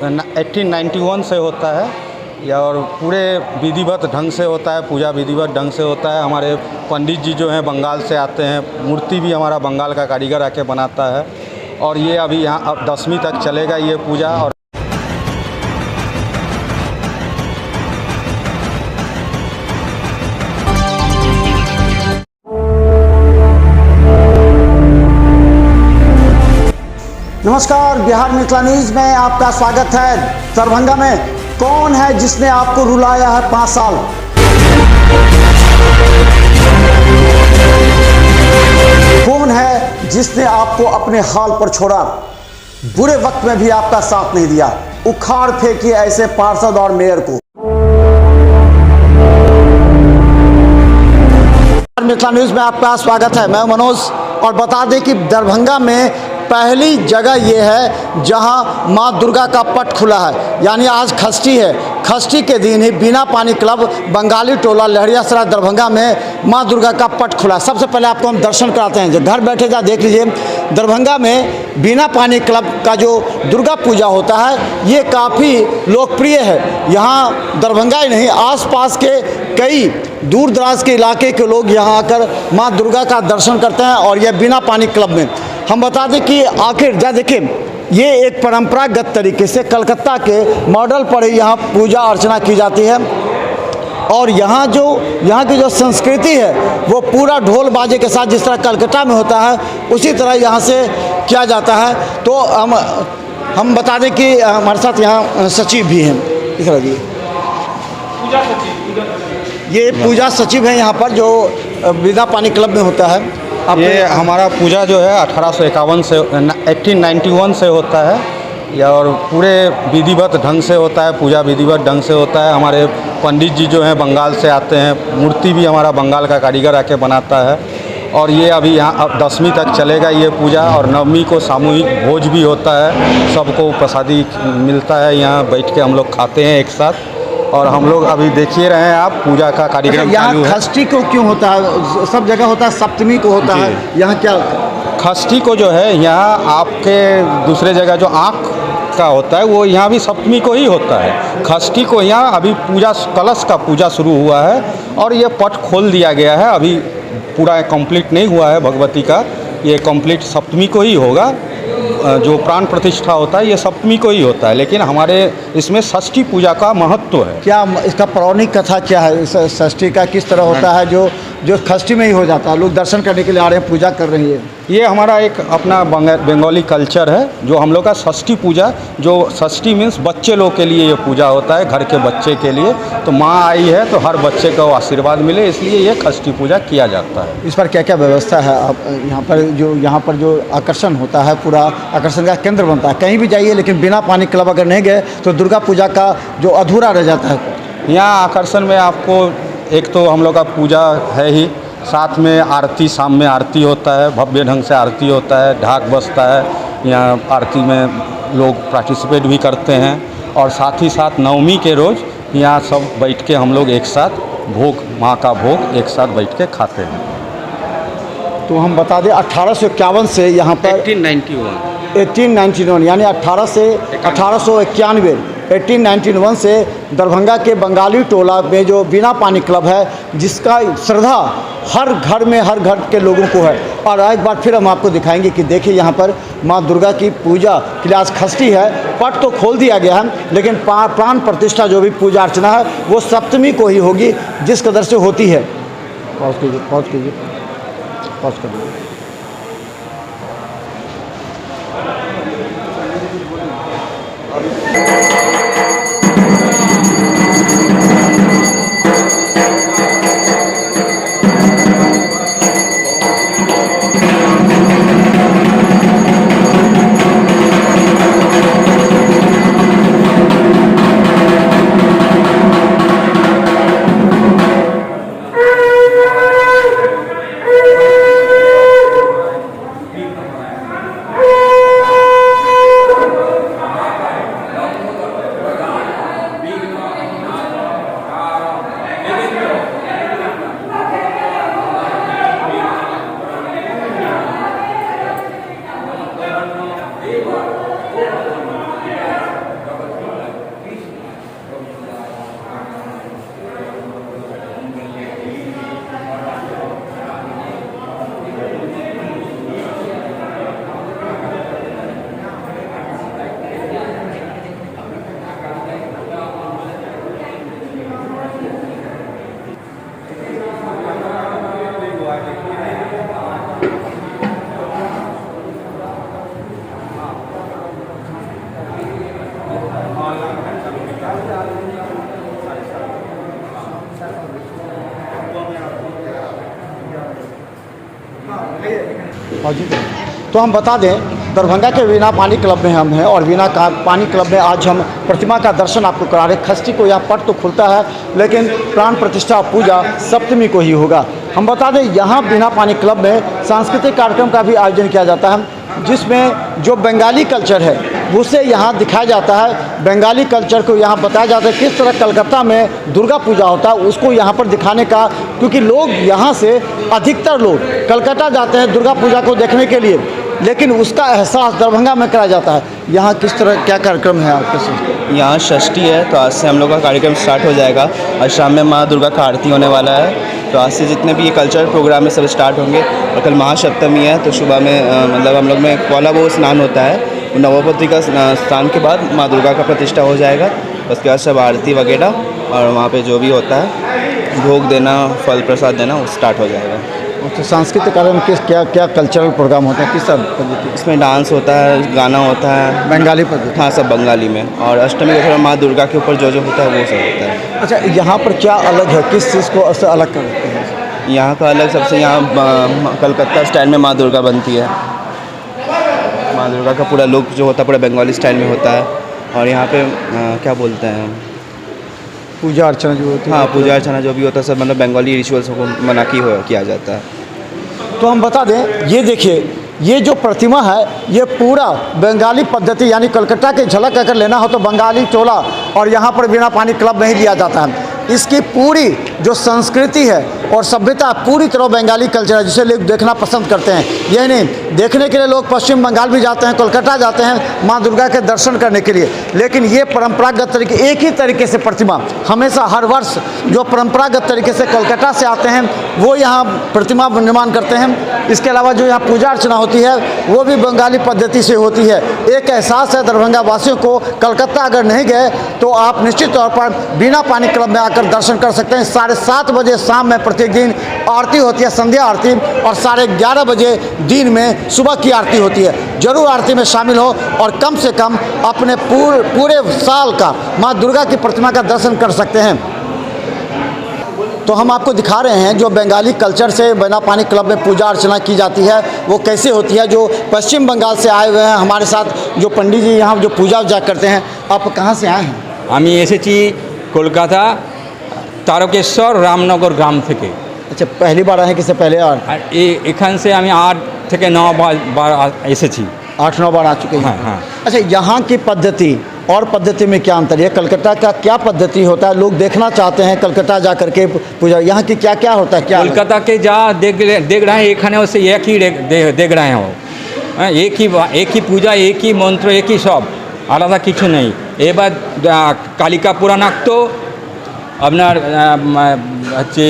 1891 से होता है या और पूरे विधिवत ढंग से होता है। पूजा विधिवत ढंग से होता है। हमारे पंडित जी जो हैं बंगाल से आते हैं। मूर्ति भी हमारा बंगाल का कारीगर आके बनाता है और ये अभी यहाँ अब 10वीं तक चलेगा ये पूजा। और नमस्कार, बिहार मिथिला न्यूज में आपका स्वागत है। दरभंगा में कौन है जिसने आपको रुलाया है 5 साल? कौन है जिसने आपको अपने हाल पर छोड़ा? बुरे वक्त में भी आपका साथ नहीं दिया। उखाड़ फेंकिए ऐसे पार्षद और मेयर को। मिथिला न्यूज में आपका स्वागत है। मैं मनोज। और बता दें कि दरभंगा में पहली जगह ये है जहां मां दुर्गा का पट खुला है। यानी आज षष्ठी है। षष्ठी के दिन ही बिना पानी क्लब बंगाली टोला लहरियासराय दरभंगा में मां दुर्गा का पट खुला। सबसे पहले आपको हम दर्शन कराते हैं। जो घर बैठे जा देख लीजिए, दरभंगा में बिना पानी क्लब का जो दुर्गा पूजा होता है ये काफ़ी लोकप्रिय है। यहाँ दरभंगा ही नहीं, आसपास के कई दूर दराज के इलाके के लोग यहाँ आकर माँ दुर्गा का दर्शन करते हैं और यह बिना पानी क्लब में। हम बता दें कि आखिर देखिए, ये एक परंपरागत तरीके से कलकत्ता के मॉडल पर ही यहाँ पूजा अर्चना की जाती है। और यहाँ की जो संस्कृति है वो पूरा ढोल बाजे के साथ, जिस तरह कलकत्ता में होता है उसी तरह यहाँ से किया जाता है। तो हम बता दें कि हमारे साथ यहाँ सचिव भी हैं। इस तरह की ये पूजा सचिव है यहाँ पर जो बिना पानी क्लब में होता है। ये हमारा पूजा जो है 1851 से 1891 से होता है या और पूरे विधिवत ढंग से होता है। पूजा विधिवत ढंग से होता है। हमारे पंडित जी जो हैं बंगाल से आते हैं। मूर्ति भी हमारा बंगाल का कारीगर आके बनाता है और ये अभी यहाँ अब 10वीं तक चलेगा ये पूजा। और 9वीं को सामूहिक भोज भी होता है। सबको प्रसादी मिलता है। यहाँ बैठ के हम लोग खाते हैं एक साथ। और हम लोग अभी देखिए रहे हैं आप पूजा का कार्यक्रम चालू है। षष्ठी को क्यों होता है? सब जगह होता है, सप्तमी को होता है, यहाँ क्या? षष्ठी को जो है यहाँ आपके दूसरे जगह जो आँख का होता है वो यहाँ भी सप्तमी को ही होता है। षष्ठी को यहाँ अभी पूजा कलश का पूजा शुरू हुआ है और ये पट खोल दिया गया है। अभी पूरा कंप्लीट नहीं हुआ है भगवती का। ये कंप्लीट सप्तमी को ही होगा। जो प्राण प्रतिष्ठा होता है ये सप्तमी को ही होता है। लेकिन हमारे इसमें षष्ठी पूजा का महत्व है। क्या इसका पौराणिक कथा क्या है? षष्ठी का किस तरह होता है जो षष्ठी में ही हो जाता है? लोग दर्शन करने के लिए आ रहे हैं, पूजा कर रही है। ये हमारा एक अपना बंगाली कल्चर है जो हम लोग का षष्ठी पूजा, जो षष्ठी मीन्स बच्चे लोग के लिए ये पूजा होता है, घर के बच्चे के लिए। तो माँ आई है तो हर बच्चे को आशीर्वाद मिले, इसलिए ये षष्ठी पूजा किया जाता है। इस पर क्या क्या व्यवस्था है? आप यहाँ पर जो आकर्षण होता है, पूरा आकर्षण का केंद्र बनता है। कहीं भी जाइए लेकिन बिना पानी क्लब अगर नहीं गए तो दुर्गा पूजा का जो अधूरा रह जाता है। यहाँ आकर्षण में आपको एक तो हम लोग का पूजा है ही, साथ में आरती, शाम में आरती होता है, भव्य ढंग से आरती होता है, ढाक बजता है। यहाँ आरती में लोग पार्टिसिपेट भी करते हैं। और साथ ही साथ 9वीं के रोज़ यहाँ सब बैठ के हम लोग एक साथ भोग, माँ का भोग एक साथ बैठ के खाते हैं। तो हम बता दें 1851 से यहाँ पर 1891 यानी 1891 से दरभंगा के बंगाली टोला में जो बिना पानी क्लब है, जिसका श्रद्धा हर घर के लोगों को है। और एक बार फिर हम आपको दिखाएंगे कि देखिए यहाँ पर माँ दुर्गा की पूजा के लिए आज षष्ठी है। पट तो खोल दिया गया है लेकिन प्राण प्रतिष्ठा जो भी पूजा अर्चना है वो सप्तमी को ही होगी, जिस कदर से होती है। पॉज कीजिए। तो हम बता दें, दरभंगा के वीणा पानी क्लब में हम हैं और वीणा का पानी क्लब में आज हम प्रतिमा का दर्शन आपको करा रहे हैं। खष्टी को यहाँ पट तो खुलता है, लेकिन प्राण प्रतिष्ठा पूजा सप्तमी को ही होगा। हम बता दें, यहाँ वीणा पानी क्लब में सांस्कृतिक कार्यक्रम का भी आयोजन किया जाता है, जिसमें जो बंगाली कल्चर है उसे यहाँ दिखाया जाता है। बंगाली कल्चर को यहाँ बताया जाता है किस तरह कलकत्ता में दुर्गा पूजा होता है, उसको यहाँ पर दिखाने का, क्योंकि लोग यहाँ से अधिकतर लोग कलकत्ता जाते हैं दुर्गा पूजा को देखने के लिए, लेकिन उसका एहसास दरभंगा में कराया जाता है। यहाँ किस तरह क्या कार्यक्रम है आपके साथ? यहाँ षष्ठी है, तो आज से हम लोग का कार्यक्रम स्टार्ट हो जाएगा और शाम में माँ दुर्गा का आरती होने वाला है। तो आज से जितने भी ये कल्चरल प्रोग्राम है सब स्टार्ट होंगे। और कल महासप्तमी है, तो सुबह में मतलब हम लोग में पहला वो स्नान होता है, नवपत्री का स्नान के बाद माँ दुर्गा का प्रतिष्ठा हो जाएगा। उसके बाद सब आरती वगैरह और वहाँ पे जो भी होता है भोग देना, फल प्रसाद देना, वो स्टार्ट हो जाएगा। तो सांस्कृतिक कार्यक्रम किस क्या क्या कल्चरल प्रोग्राम होता है, किस तरह? इसमें डांस होता है, गाना होता है, बंगाली पद्धति? हाँ सब बंगाली में। और अष्टमी को थोड़ा माँ दुर्गा के ऊपर जो होता है वो सब होता है। अच्छा, यहाँ पर क्या अलग है, किस चीज़ को उससे अलग करते हैं? यहाँ का अलग सबसे, यहाँ कलकत्ता स्टाइल में माँ दुर्गा बनती है। माँ दुर्गा का पूरा लुक जो होता है पूरा बंगाली स्टाइल में होता है। और यहाँ पे क्या बोलते हैं, पूजा अर्चना जो होती है? हाँ पूजा अर्चना जो भी होता है सब मतलब बंगाली रिचुअल्स को मना किया जाता है। तो हम बता दें, ये देखिए, ये जो प्रतिमा है ये पूरा बंगाली पद्धति, यानी कलकत्ता की झलक अगर लेना हो तो बंगाली टोला और यहाँ पर वीणा पानी क्लब में ही लिया जाता है। इसकी पूरी जो संस्कृति है और सभ्यता पूरी तरह बंगाली कल्चर है, जिसे लोग देखना पसंद करते हैं। यही नहीं, देखने के लिए लोग पश्चिम बंगाल भी जाते हैं, कोलकाता जाते हैं माँ दुर्गा के दर्शन करने के लिए। लेकिन ये परंपरागत तरीके, एक ही तरीके से प्रतिमा हमेशा हर वर्ष जो परंपरागत तरीके से कोलकाता से आते हैं वो यहाँ प्रतिमा निर्माण करते हैं। इसके अलावा जो यहाँ पूजा अर्चना होती है वो भी बंगाली पद्धति से होती है। एक एहसास है दरभंगा वासियों को, कलकत्ता अगर नहीं गए तो आप निश्चित तौर पर वीणा पानी क्लब में आकर दर्शन कर सकते हैं। 7:30 बजे शाम में प्रत्येक दिन आरती होती है, संध्या आरती, और 11:30 बजे दिन में सुबह की आरती होती है। जरूर आरती में शामिल हो और कम से कम अपने पूरे साल का माँ दुर्गा की प्रतिमा का दर्शन कर सकते हैं। तो हम आपको दिखा रहे हैं जो बंगाली कल्चर से वीणा पानी क्लब में पूजा अर्चना की जाती है वो कैसे होती है। जो पश्चिम बंगाल से आए हुए हैं हमारे साथ जो पंडित जी यहाँ जो पूजा उजा करते हैं, आप कहाँ से आए हैं? আমি এসেছি কলকাতা তারকেশ্বর রামনগর গ্রাম থেকে। अच्छा, पहली बार आए हैं किससे पहले? और এখান से আমি 8 থেকে 9 বার এসেছি। 8-9 बार आ चुके हैं। हाँ हाँ। अच्छा, यहाँ की पद्धति और पद्धति में क्या अंतर है? कलकत्ता का क्या पद्धति होता है? लोग देखना चाहते हैं कलकत्ता जा करके पूजा, यहाँ की क्या क्या होता है? क्या কলকাতা के যা देख रहे हैं এখানেও से एक ही देख रहे हैं वो। हाँ, एक ही पूजा, एक ही मंत्र, एक ही सब, আলাদা কিছু নেই। এবার কালিকা পুরাণাক্ত আপনার হচ্ছে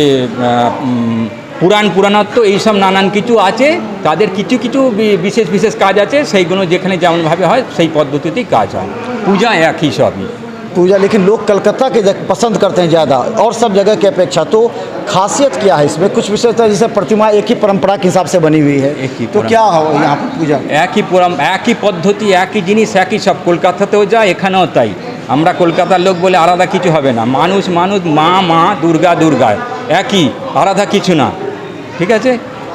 পুরাণত্ব এইসব নানান কিছু আছে, তাদের কিছু কিছু বিশেষ কাজ আছে, সেইগুলো যেখানে যেমনভাবে হয় সেই পদ্ধতিতেই কাজ হয়। পূজা একই সবই पूजा, लेकिन लोग कलकत्ता के पसंद करते हैं ज़्यादा और सब जगह की अपेक्षा। तो खासियत क्या है इसमें? कुछ विशेषता, जैसे प्रतिमा एक ही परंपरा के हिसाब से बनी हुई है, एक ही तो क्या हो यहाँ पर पूजा? একই পদ্ধতি, একই জিনিস, একই সব। কলকাতাতেও যা এখানেও তাই। আমরা কলকাতার লোক বলে আলাদা কিছু হবে না। মানুষ মা দুর্গা একই, আলাদা কিছু না। ঠিক আছে।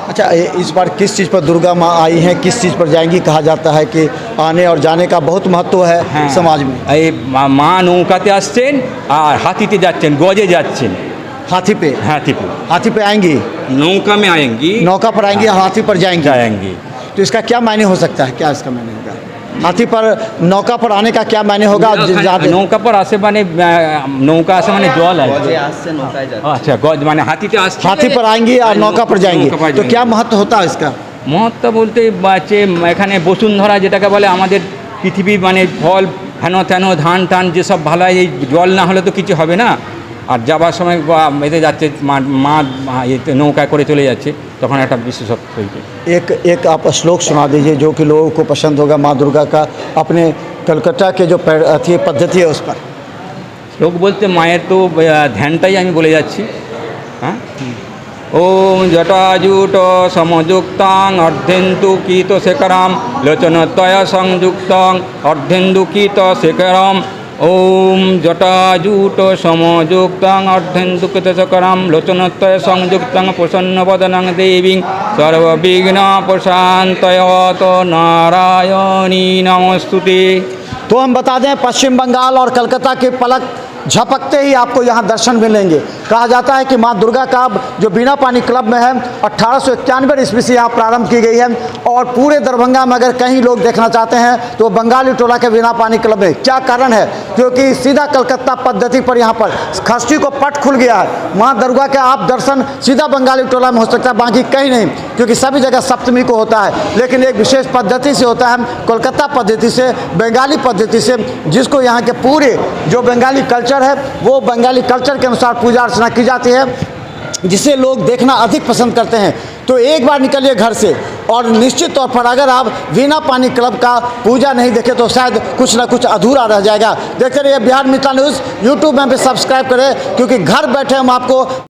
अच्छा, इस बार किस चीज़ पर दुर्गा माँ आई हैं, किस चीज़ पर जाएंगी? कहा जाता है कि आने और जाने का बहुत महत्व है समाज में। এই মা নৌকাতে আসছেন আর হাতিতে যাচ্ছেন, গজে যাচ্ছেন। हाथी पे? हाथी पे आएंगी, नौका में आएंगी, नौका पर आएंगी, हाथी पर जाएंगी। तो इसका क्या मायने हो सकता है? क्या इसका मायने होगा? हाथी पर नौका पर आने का क्या मायने होगा? নৌকা पर আসে মানে নৌকা আসে মানে জল আছে। আচ্ছা, গজ মানে হাতিতে আসছে, हाथी पर आएंगी और नौका पर जाएंगी। तो क्या महत्व होता है इसका? মহত্ব বলতে হচ্ছে এখানে বসুন্ধরা যেটাকে বলে, আমাদের পৃথিবী মানে ফল হেন ধান টান যেসব ভালো হয়, এই জল না হলে তো কিছু হবে না। আর যাবার সময় এতে যাচ্ছে মা এতে নৌকায় করে চলে যাচ্ছে, তখন একটা বিশেষত্ব হয়েছে। एक आप श्लोक सुना दीजिए जो कि लोगों को पसंद होगा, माँ दुर्गा का अपने कलकत्ता के जो पद्धति है उस पर। শ্লোক বলতে মায়ের তো ধ্যানটাই আমি বলে যাচ্ছি। হ্যাঁ, ওম জটাজুট সমযুক্তাং অর্ধেন্দু কীত শেখরম লোচনতয় সংযুক্তং অর্ধেন্দু কীত শেখরম ओम जटाजूट समयुक्तं अर्धेन्दुकृतचकरं लोचनत्रय संयुक्तं प्रसन्नवदनं देवीं सर्वविघ्नोपशान्तयत नारायणी नमस्तुते। तो हम बता दें, पश्चिम बंगाल और कलकत्ता के पलक झपकते ही आपको यहाँ दर्शन मिलेंगे। कहा जाता है कि माँ दुर्गा का जो बीना पानी क्लब में है 1891 ईस्वी से यहाँ प्रारंभ की गई है, और पूरे दरभंगा में अगर कहीं लोग देखना चाहते हैं तो बंगाली टोला के बीना पानी क्लब में। क्या कारण है? क्योंकि सीधा कलकत्ता पद्धति पर यहाँ पर खष्टी को पट खुल गया है। माँ दुर्गा के आप दर्शन सीधा बंगाली टोला में हो सकता है, बाकी कहीं नहीं, क्योंकि सभी जगह सप्तमी को होता है, लेकिन एक विशेष पद्धति से होता है, कोलकाता पद्धति से, बंगाली पद्धति से, जिसको यहाँ के पूरे जो बंगाली कल्चर है वो बंगाली कल्चर के अनुसार पूजा अर्चना की जाती है, जिसे लोग देखना अधिक पसंद करते हैं। तो एक बार निकलिए घर से, और निश्चित तौर पर अगर आप बीना पानी क्लब का पूजा नहीं देखें तो शायद कुछ ना कुछ अधूरा रह जाएगा। देखते रहिए बिहार मिथिला न्यूज़, यूट्यूब में भी सब्सक्राइब करें, क्योंकि घर बैठे हम आपको